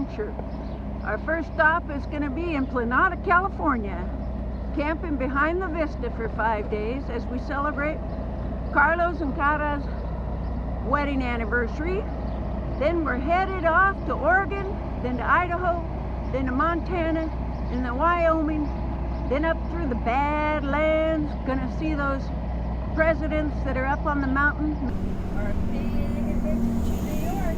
adventure. Our first stop is going to be in Planada, California, camping behind the Vista for 5 days as we celebrate Carlos and Cara's wedding anniversary. Then we're headed off to Oregon, then to Idaho, then to Montana, and then Wyoming, then up through the Badlands. Gonna see those presidents that are up on the mountain. Our big adventure to New York.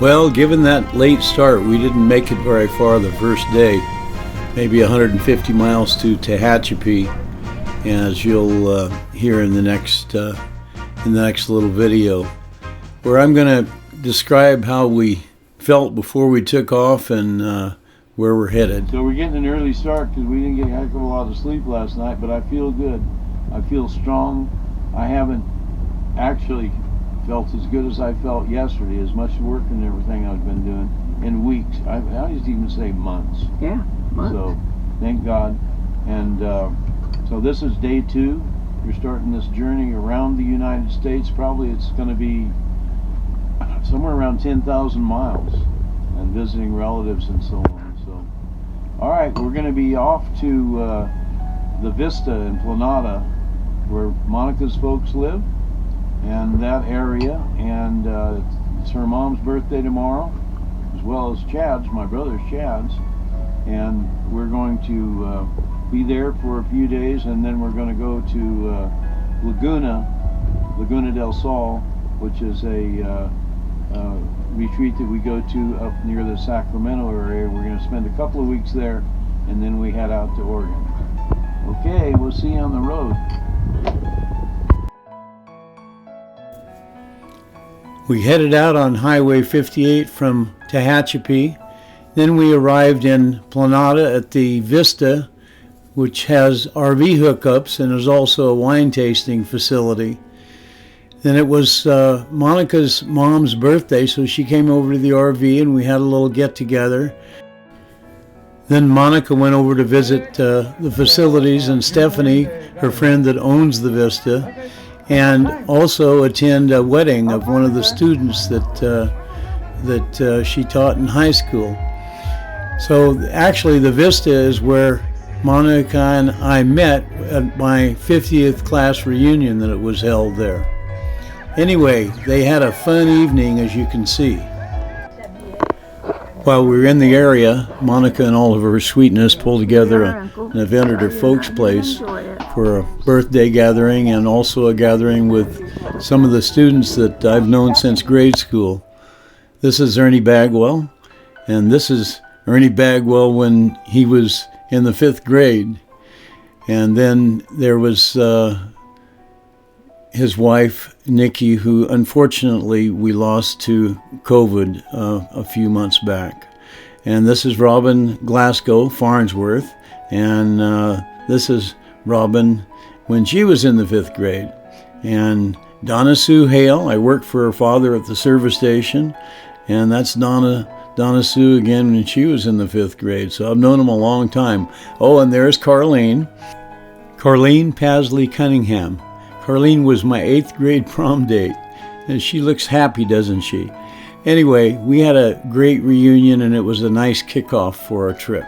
Well, given that late start, we didn't make it very far the first day, maybe 150 miles to Tehachapi, as you'll hear in the next little video, where I'm going to describe how we felt before we took off and where we're headed. So we're getting an early start because we didn't get a heck of a lot of sleep last night, but I feel good. I feel strong. I haven't actually felt as good as I felt yesterday, as much work and everything I've been doing in weeks. I just even say months. Yeah, months. So thank God. And so this is day 2. You're starting this journey around the United States. Probably it's going to be somewhere around 10,000 miles, and visiting relatives and so on. So, all right, we're going to be off to the Vista in Planada, where Monica's folks live, and that area. And it's her mom's birthday tomorrow, as well as Chad's, my brother's Chad's. And we're going to be there for a few days, and then we're going to go to Laguna del Sol, which is a retreat that we go to up near the Sacramento area. We're going to spend a couple of weeks there, and then we head out to Oregon. Okay, we'll see you on the road. We headed out on Highway 58 from Tehachapi. Then we arrived in Planada at the Vista, which has RV hookups and is also a wine tasting facility. Then it was Monica's mom's birthday, so she came over to the RV and we had a little get-together. Then Monica went over to visit the facilities, and Stephanie, her friend that owns the Vista, and also attend a wedding of one of the students that she taught in high school. So actually the Vista is where Monica and I met at my 50th class reunion that it was held there. Anyway, they had a fun evening, as you can see. While we were in the area, Monica and all of her sweetness pulled together an event at her folks' place for a birthday gathering, and also a gathering with some of the students that I've known since grade school. This is Ernie Bagwell, and this is Ernie Bagwell when he was in the 5th grade. And then there was his wife, Nikki, who unfortunately we lost to COVID a few months back. And this is Robin Glasgow Farnsworth, and this is Robin when she was in the 5th grade. And Donna Sue Hale, I worked for her father at the service station, and that's Donna Sue again when she was in the 5th grade. So I've known him a long time. Oh, and there's Carlene Pasley Cunningham. Carlene was my 8th grade prom date, and she looks happy, doesn't she? Anyway, we had a great reunion, and it was a nice kickoff for our trip.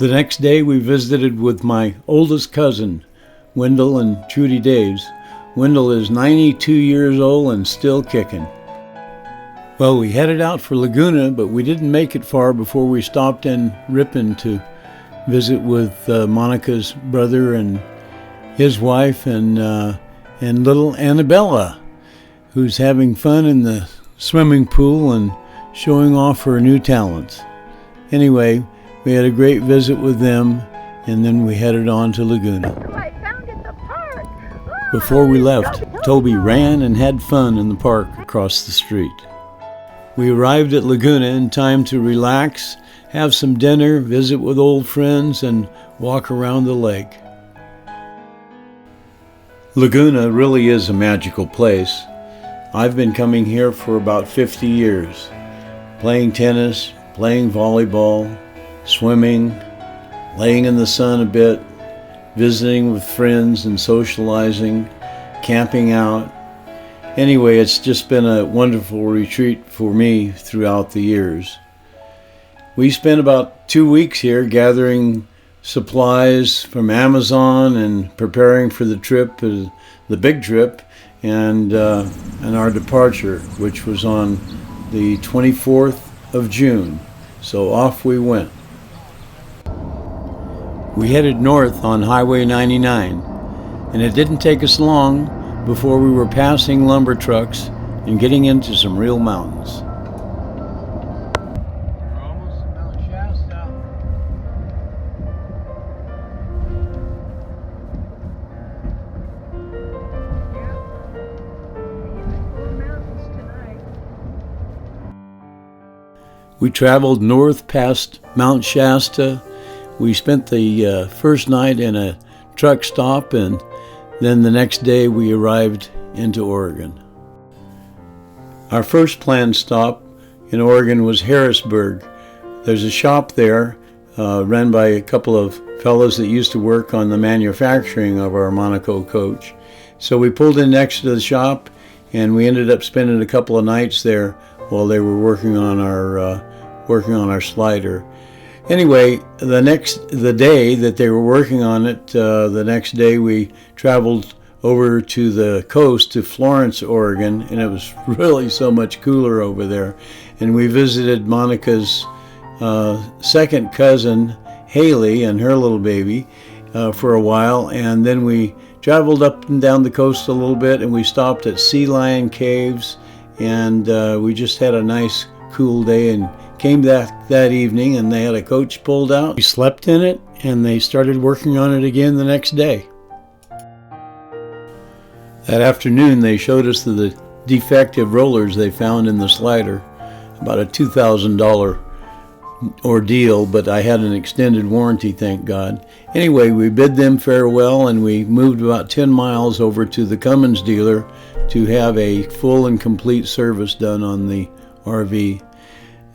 The next day we visited with my oldest cousin, Wendell and Trudy Daves. Wendell is 92 years old and still kicking. Well, we headed out for Laguna, but we didn't make it far before we stopped in Ripon to visit with Monica's brother and his wife and little Annabella, who's having fun in the swimming pool and showing off her new talents. Anyway, we had a great visit with them, and then we headed on to Laguna. Before we left, Toby ran and had fun in the park across the street. We arrived at Laguna in time to relax, have some dinner, visit with old friends, and walk around the lake. Laguna really is a magical place. I've been coming here for about 50 years, playing tennis, playing volleyball, swimming, laying in the sun a bit, visiting with friends and socializing, camping out, Anyway, it's just been a wonderful retreat for me throughout the years. We spent about 2 weeks here gathering supplies from Amazon and preparing for the trip, the big trip, and our departure, which was on the 24th of June. So off we went. We headed north on Highway 99, and it didn't take us long before we were passing lumber trucks and getting into some real mountains. We're almost to Mount Shasta. We traveled north past Mount Shasta. We spent the first night in a truck stop, and then the next day we arrived into Oregon. Our first planned stop in Oregon was Harrisburg. There's a shop there run by a couple of fellows that used to work on the manufacturing of our Monaco coach. So we pulled in next to the shop, and we ended up spending a couple of nights there while they were working on our slider. Anyway, the day that they were working on it, the next day we traveled over to the coast to Florence, Oregon, and it was really so much cooler over there. And we visited Monica's second cousin, Haley, and her little baby for a while, and then we traveled up and down the coast a little bit, and we stopped at Sea Lion Caves, and we just had a nice cool day and came back that evening, and they had a coach pulled out. We slept in it, and they started working on it again the next day. That afternoon, they showed us the defective rollers they found in the slider. About a $2,000 ordeal, but I had an extended warranty, thank God. Anyway, we bid them farewell, and we moved about 10 miles over to the Cummins dealer to have a full and complete service done on the RV.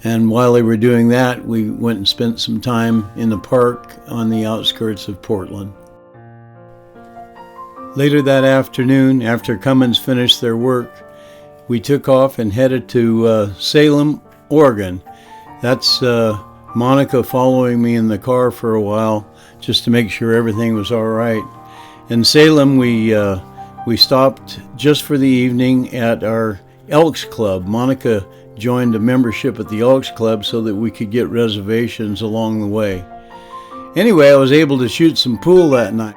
And while they were doing that, we went and spent some time in the park on the outskirts of Portland. Later that afternoon, after Cummins finished their work, we took off and headed to Salem, Oregon. That's Monica following me in the car for a while just to make sure everything was all right. In Salem, we stopped just for the evening at our Elks Club. Monica joined a membership at the Elks Club so that we could get reservations along the way. Anyway, I was able to shoot some pool that night.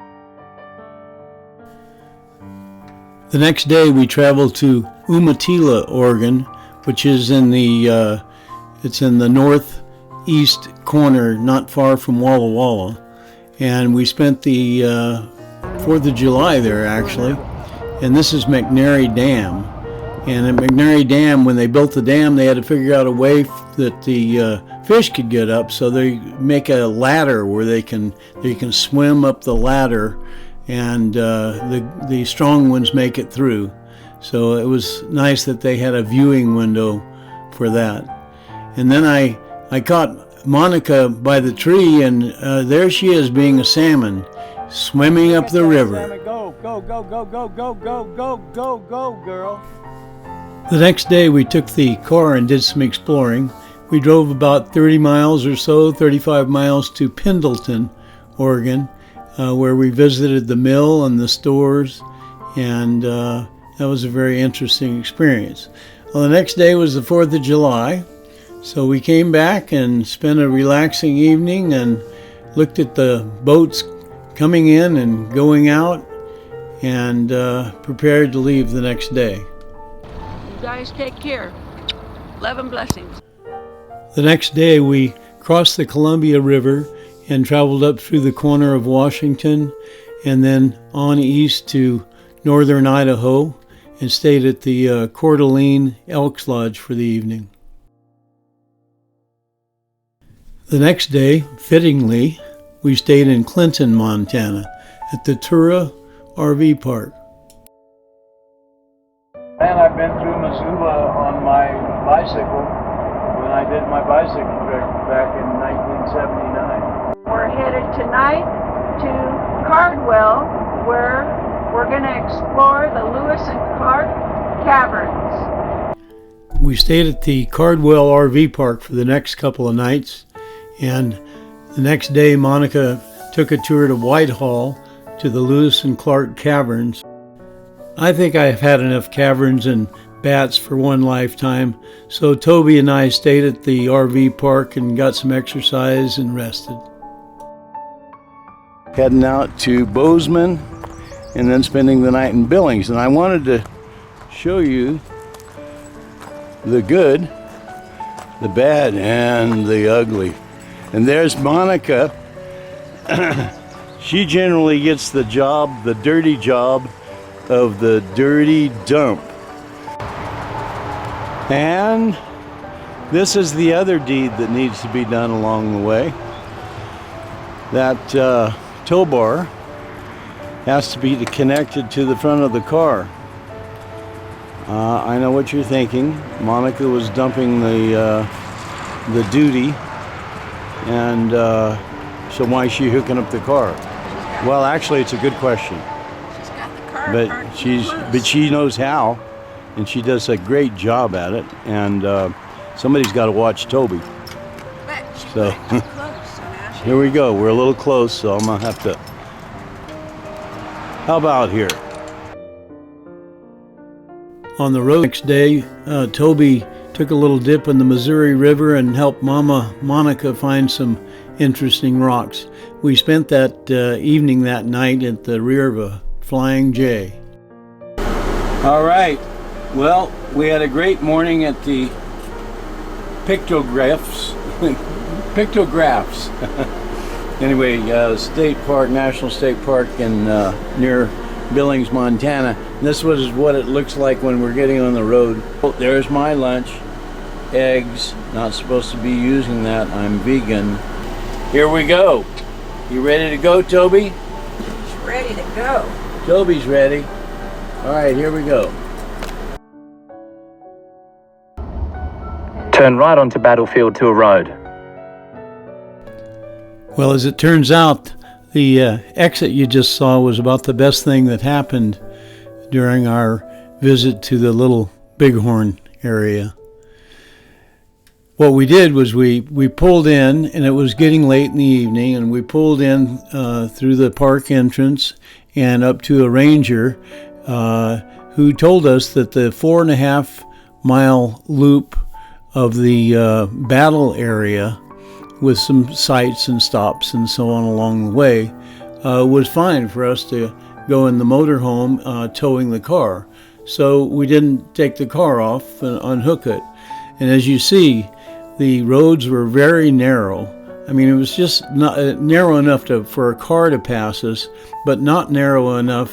The next day we traveled to Umatilla, Oregon, which is in the northeast corner, not far from Walla Walla. And we spent the 4th of July there, actually. And this is McNary Dam. And at McNary Dam, when they built the dam, they had to figure out a way that the fish could get up. So they make a ladder where they can swim up the ladder, and the strong ones make it through. So it was nice that they had a viewing window for that. And then I caught Monica by the tree, and there she is being a salmon, swimming up the river. Go, go, go, go, go, go, go, go, go, go, girl. The next day we took the car and did some exploring. We drove about 30 miles or so, 35 miles to Pendleton, Oregon, where we visited the mill and the stores, and that was a very interesting experience. Well, the next day was the 4th of July, so we came back and spent a relaxing evening and looked at the boats coming in and going out, and prepared to leave the next day. You guys take care. Love and blessings. The next day we crossed the Columbia River and traveled up through the corner of Washington and then on east to northern Idaho and stayed at the Coeur d'Alene Elks Lodge for the evening. The next day, fittingly, we stayed in Clinton, Montana at the Tura RV Park. And I've been through Missoula on my bicycle when I did my bicycle trip back in 1979. We're headed tonight to Cardwell, where we're going to explore the Lewis and Clark caverns. We stayed at the Cardwell RV Park for the next couple of nights, and the next day Monica took a tour to Whitehall to the Lewis and Clark Caverns. I think I've had enough caverns and bats for one lifetime, so Toby and I stayed at the RV park and got some exercise and rested. Heading out to Bozeman and then spending the night in Billings, and I wanted to show you the good, the bad, and the ugly. And there's Monica. She generally gets the job, the dirty job of the dirty dump. And this is the other deed that needs to be done along the way. That tow bar has to be connected to the front of the car. I know what you're thinking. Monica was dumping the duty, and so why is she hooking up the car? Well, actually, it's a good question. She's got the car But she knows how, and she does a great job at it. And somebody's got to watch Toby. But she So went too close, so now she... here we go. We're a little close, so I'm gonna have to. How about here? On the road next day, Toby took a little dip in the Missouri River and helped Mama Monica find some interesting rocks. We spent that evening that night at the rear of a Flying J. All right. Well, we had a great morning at the pictographs. Anyway, state park, National State Park in near Billings, Montana. And this was what it looks like when we're getting on the road. Oh, there's my lunch. Eggs. Not supposed to be using that. I'm vegan. Here we go. You ready to go, Toby? She's ready to go. Toby's ready. All right, here we go. Turn right onto Battlefield Tour Road. Well, as it turns out, the exit you just saw was about the best thing that happened during our visit to the Little Bighorn area. What we did was we pulled in, and it was getting late in the evening, and we pulled in through the park entrance and up to a ranger who told us that the 4.5 mile loop of the battle area with some sights and stops and so on along the way was fine for us to go in the motorhome towing the car. So we didn't take the car off and unhook it. And as you see, the roads were very narrow. I mean, it was just not narrow enough for a car to pass us, but not narrow enough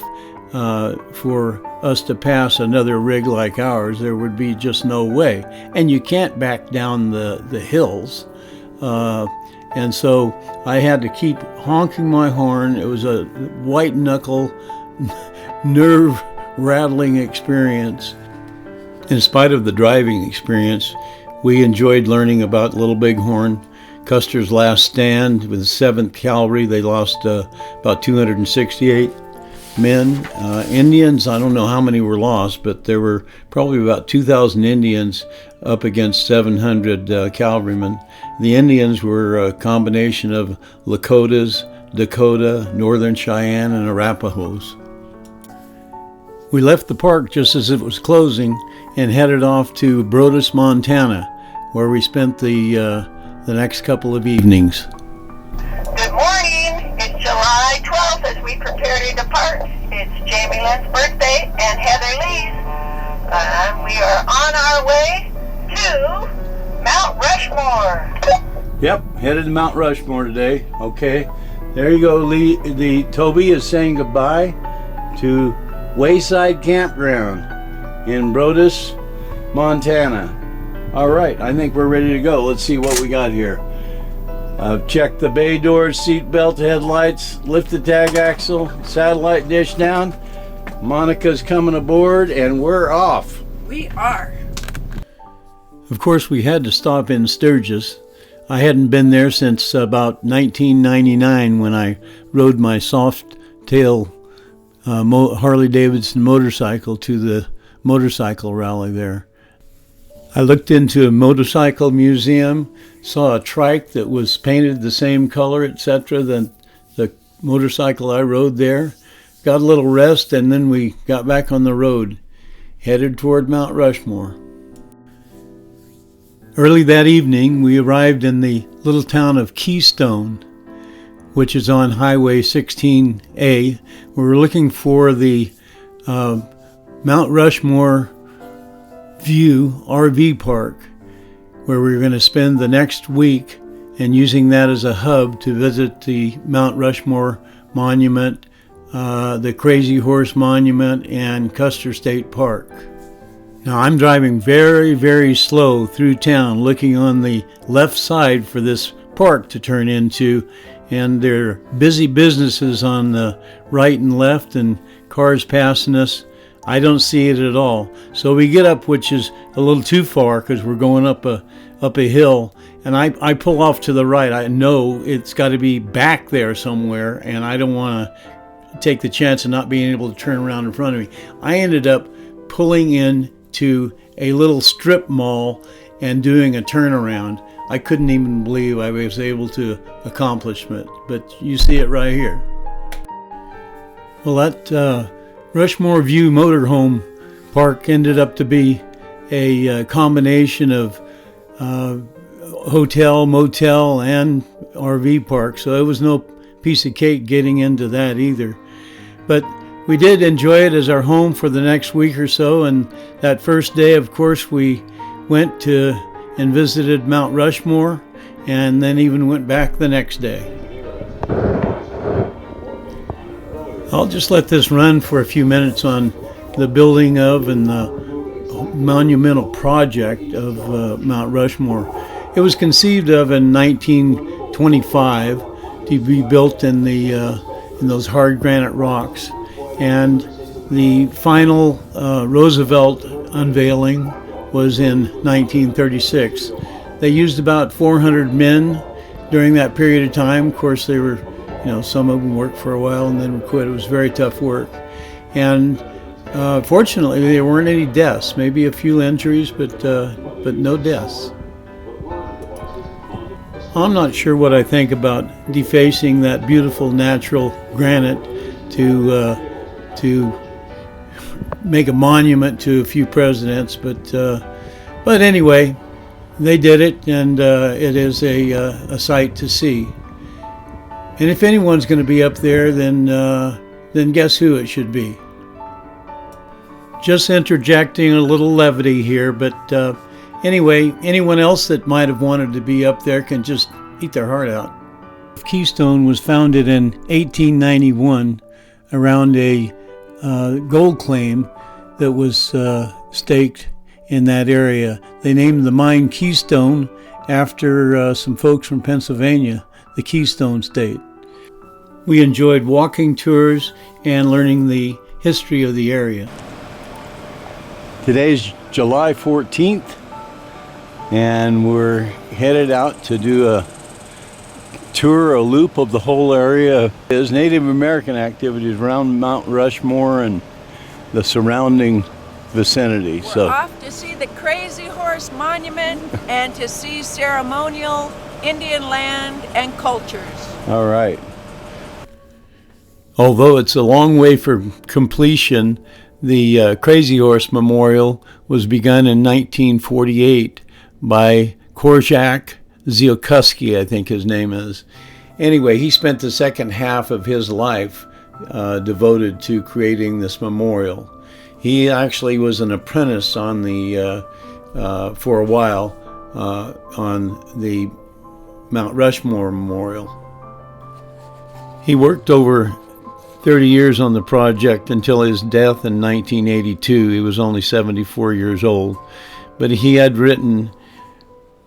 for us to pass another rig like ours. There would be just no way. And you can't back down the hills. And so I had to keep honking my horn. It was a white knuckle, nerve rattling experience. In spite of the driving experience, we enjoyed learning about Little Bighorn, Custer's last stand with the 7th Cavalry. They lost about 268 men. Indians, I don't know how many were lost, but there were probably about 2,000 Indians up against 700 cavalrymen. The Indians were a combination of Lakotas, Dakota, Northern Cheyenne, and Arapahoes. We left the park just as it was closing and headed off to Brodus, Montana, where we spent the next couple of evenings. Good morning. It's July 12th as we prepare to depart. It's Jamie Lynn's birthday and Heather Lee's. We are on our way to Mount Rushmore. Yep, headed to Mount Rushmore today. Okay, there you go, Lee. Toby is saying goodbye to Wayside Campground in Brodus, Montana. All right, I think we're ready to go. Let's see what we got here. I've checked the bay doors, seat belt, headlights, lift the tag axle, satellite dish down. Monica's coming aboard, and we're off. We are. Of course, we had to stop in Sturgis. I hadn't been there since about 1999 when I rode my soft tail Harley-Davidson motorcycle to the motorcycle rally there. I looked into a motorcycle museum, saw a trike that was painted the same color, etc., than the motorcycle I rode there. Got a little rest, and then we got back on the road, headed toward Mount Rushmore. Early that evening, we arrived in the little town of Keystone, which is on Highway 16A. We were looking for the Mount Rushmore View RV Park, where we were going to spend the next week and using that as a hub to visit the Mount Rushmore Monument, the Crazy Horse Monument, and Custer State Park. Now I'm driving very, very slow through town, looking on the left side for this park to turn into, and there are busy businesses on the right and left and cars passing us. I don't see it at all. So we get up, which is a little too far because we're going up a hill, and I pull off to the right. I know it's got to be back there somewhere, and I don't want to take the chance of not being able to turn around in front of me. I ended up pulling in to a little strip mall and doing a turnaround. I couldn't even believe I was able to accomplish it, but you see it right here. Well, that Rushmore View Motorhome Park ended up to be a combination of hotel, motel, and RV park, so it was no piece of cake getting into that either. But we did enjoy it as our home for the next week or so, and that first day, of course, we went to and visited Mount Rushmore, and then even went back the next day. I'll just let this run for a few minutes on the building of and the monumental project of Mount Rushmore. It was conceived of in 1925 to be built in those hard granite rocks. And the final Roosevelt unveiling was in 1936. They used about 400 men during that period of time. Of course, they were, some of them worked for a while and then quit. It was very tough work. And fortunately, there weren't any deaths. Maybe a few injuries, but no deaths. I'm not sure what I think about defacing that beautiful natural granite to make a monument to a few presidents, but anyway, they did it, and it is a sight to see. And if anyone's going to be up there, then guess who it should be? Just interjecting a little levity here, but anyway, anyone else that might have wanted to be up there can just eat their heart out. Keystone was founded in 1891 around a gold claim that was staked in that area. They named the mine Keystone after some folks from Pennsylvania, the Keystone State. We enjoyed walking tours and learning the history of the area. Today's July 14th, and we're headed out to do a tour, a loop of the whole area. There's Native American activities around Mount Rushmore and the surrounding vicinity. We're off to see the Crazy Horse Monument and to see ceremonial Indian land and cultures. All right. Although it's a long way from completion, the Crazy Horse Memorial was begun in 1948 by Korczak Zielkowski, I think his name is. Anyway, he spent the second half of his life devoted to creating this memorial. He actually was an apprentice on for a while on the Mount Rushmore Memorial. He worked over 30 years on the project until his death in 1982. He was only 74 years old. But he had written,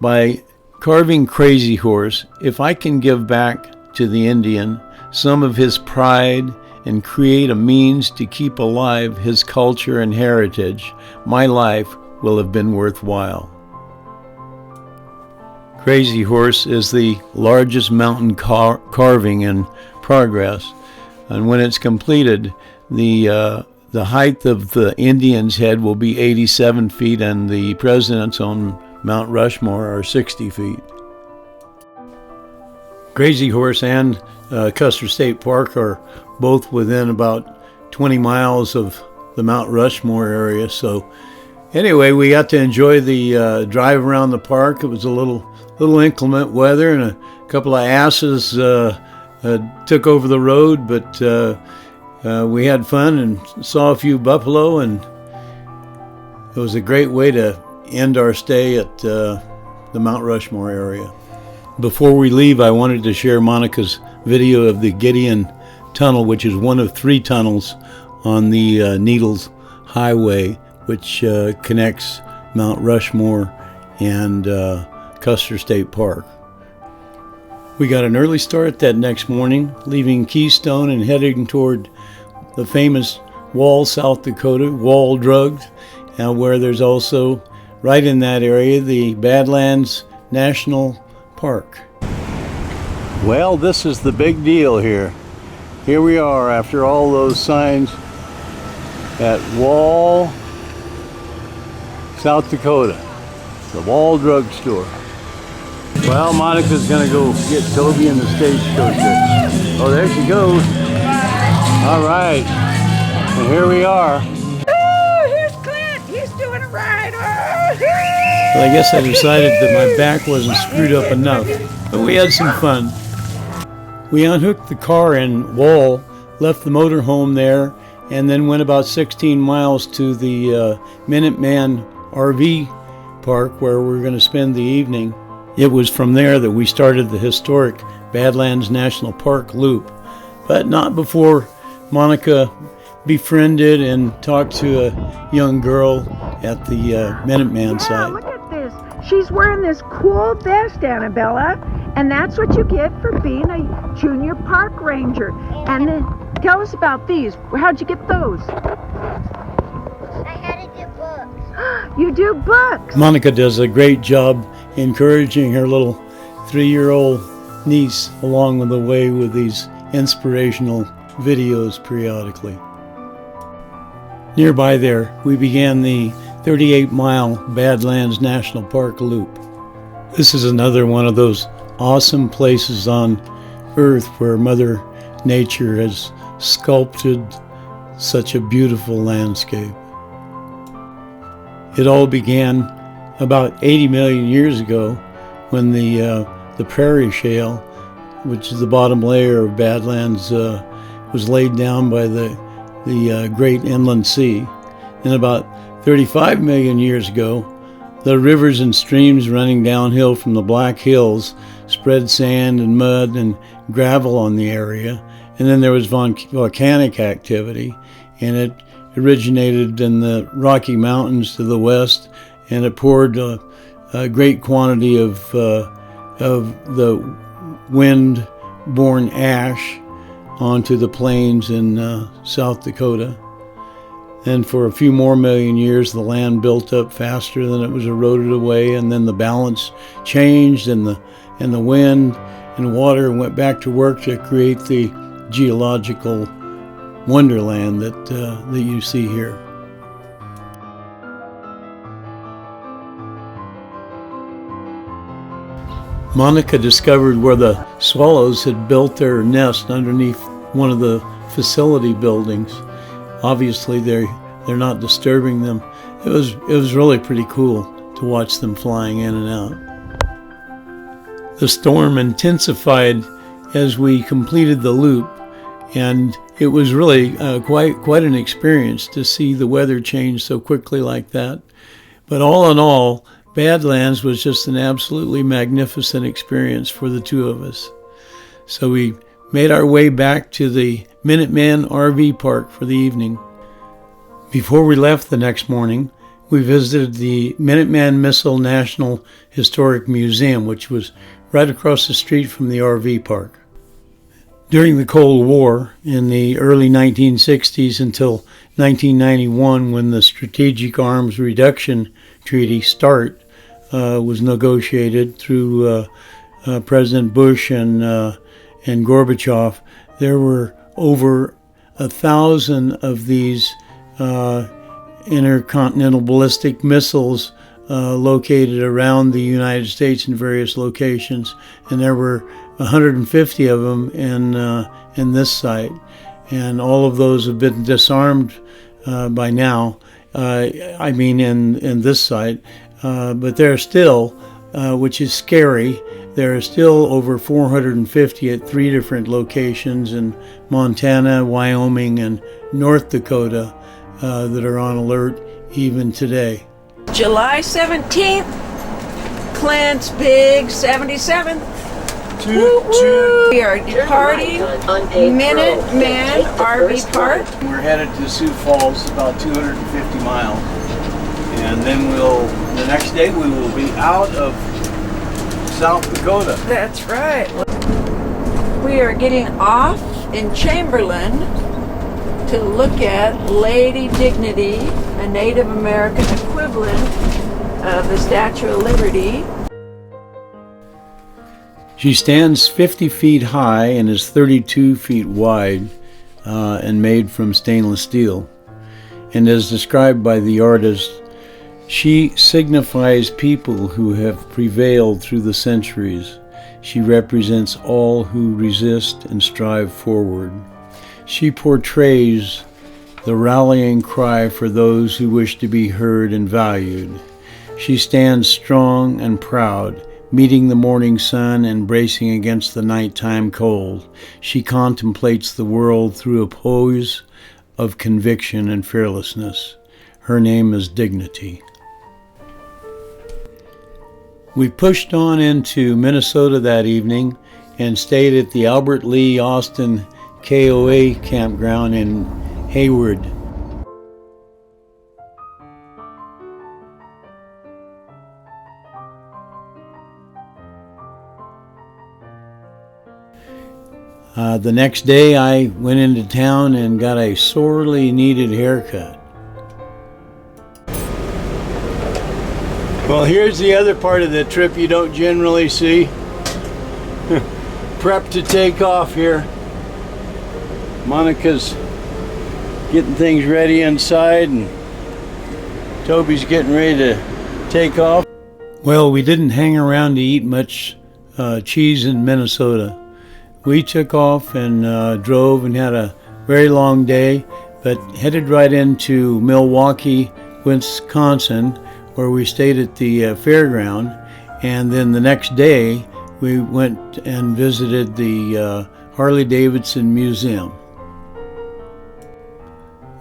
by carving Crazy Horse, if I can give back to the Indian some of his pride and create a means to keep alive his culture and heritage, my life will have been worthwhile. Crazy Horse is the largest mountain carving in progress, and when it's completed, the The height of the Indian's head will be 87 feet, and the president's on Mount Rushmore are 60 feet. Crazy Horse and Custer State Park are both within about 20 miles of the Mount Rushmore area. So anyway, we got to enjoy the drive around the park. It was a little inclement weather, and a couple of asses took over the road, but we had fun and saw a few buffalo, and it was a great way to end our stay at the Mount Rushmore area. Before we leave, I wanted to share Monica's video of the Gideon Tunnel, which is one of 3 tunnels on the Needles Highway, which connects Mount Rushmore and Custer State Park. We got an early start that next morning, leaving Keystone and heading toward the famous Wall, South Dakota, Wall Drugs, where there's also, right in that area, the Badlands National Park. Well, this is the big deal here. Here we are after all those signs at Wall, South Dakota, the Wall Drug Store. Well, Monica's gonna go get Toby in the stagecoach. Oh, there she goes. All right, and here we are. Oh, here's Clint. He's doing a ride. Well, I guess I decided that my back wasn't screwed up enough, but we had some fun. We unhooked the car in Wall, left the motorhome there, and then went about 16 miles to the Minuteman RV Park, where we're going to spend the evening. It was from there that we started the historic Badlands National Park loop, but not before Monica befriended and talked to a young girl at the Minuteman site. Look at this. She's wearing this cool vest, Annabella, and that's what you get for being a junior park ranger. And then tell us about these. How'd you get those? I had to do books. You do books. Monica does a great job encouraging her little 3-year-old niece along with the way with these inspirational videos periodically. Nearby there, we began the 38-mile Badlands National Park loop. This is another one of those awesome places on Earth where Mother Nature has sculpted such a beautiful landscape. It all began about 80 million years ago when the prairie shale, which is the bottom layer of Badlands, was laid down by the Great Inland Sea. And about 35 million years ago, the rivers and streams running downhill from the Black Hills spread sand and mud and gravel on the area. And then there was volcanic activity, and it originated in the Rocky Mountains to the west, and it poured a great quantity of the wind-borne ash onto the plains in South Dakota. And for a few more million years, the land built up faster than it was eroded away, and then the balance changed, and the wind and water went back to work to create the geological wonderland that you see here. Monica discovered where the swallows had built their nest underneath one of the facility buildings. Obviously, they're not disturbing them. It was really pretty cool to watch them flying in and out. The storm intensified as we completed the loop, and it was really quite an experience to see the weather change so quickly like that. But all in all, Badlands was just an absolutely magnificent experience for the two of us. So we made our way back to the Minuteman RV Park for the evening. Before we left the next morning, we visited the Minuteman Missile National Historic Museum, which was right across the street from the RV park. During the Cold War, in the early 1960s until 1991, when the Strategic Arms Reduction Treaty, START, was negotiated through President Bush and Gorbachev, there were over 1,000 of these intercontinental ballistic missiles located around the United States in various locations, and there were 150 of them in this site, and all of those have been disarmed by now. I mean, in this site, but there are still, which is scary, there are still over 450 at 3 different locations in Montana, Wyoming, and North Dakota that are on alert even today. July 17th, Clint's big 77th. We are departing Minuteman RV Park. We're headed to Sioux Falls, about 250 miles, and then the next day we will be out of South Dakota. That's right. We are getting off in Chamberlain to look at Lady Dignity, a Native American equivalent of the Statue of Liberty. She stands 50 feet high and is 32 feet wide and made from stainless steel. And as described by the artist, she signifies people who have prevailed through the centuries. She represents all who resist and strive forward. She portrays the rallying cry for those who wish to be heard and valued. She stands strong and proud, meeting the morning sun and bracing against the nighttime cold. She contemplates the world through a pose of conviction and fearlessness. Her name is Dignity. We pushed on into Minnesota that evening and stayed at the Albert Lee Austin KOA campground in Hayward. The next day I went into town and got a sorely needed haircut. Well, here's the other part of the trip you don't generally see. Prep to take off here. Monica's getting things ready inside and Toby's getting ready to take off. Well, we didn't hang around to eat much cheese in Minnesota. We took off and drove and had a very long day, but headed right into Milwaukee, Wisconsin, where we stayed at the fairground. And then the next day, we went and visited the Harley-Davidson Museum.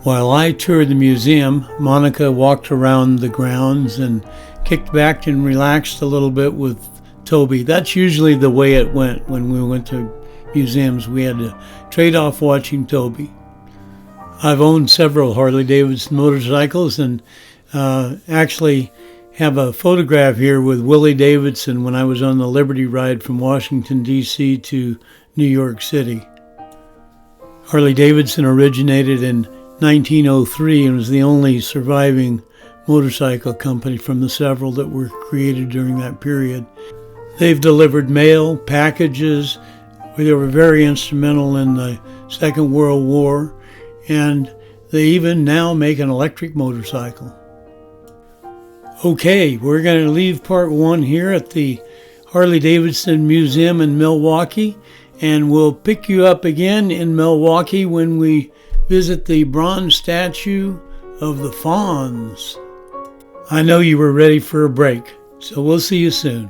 While I toured the museum, Monica walked around the grounds and kicked back and relaxed a little bit with Toby. That's usually the way it went when we went to museums. We had to trade off watching Toby. I've owned several Harley-Davidson motorcycles and actually have a photograph here with Willie Davidson when I was on the Liberty ride from Washington, D.C. to New York City. Harley-Davidson originated in 1903 and was the only surviving motorcycle company from the several that were created during that period. They've delivered mail, packages. They were very instrumental in the Second World War, and they even now make an electric motorcycle. Okay, we're going to leave part 1 here at the Harley-Davidson Museum in Milwaukee, and we'll pick you up again in Milwaukee when we visit the bronze statue of the Fawns. I know you were ready for a break, so we'll see you soon.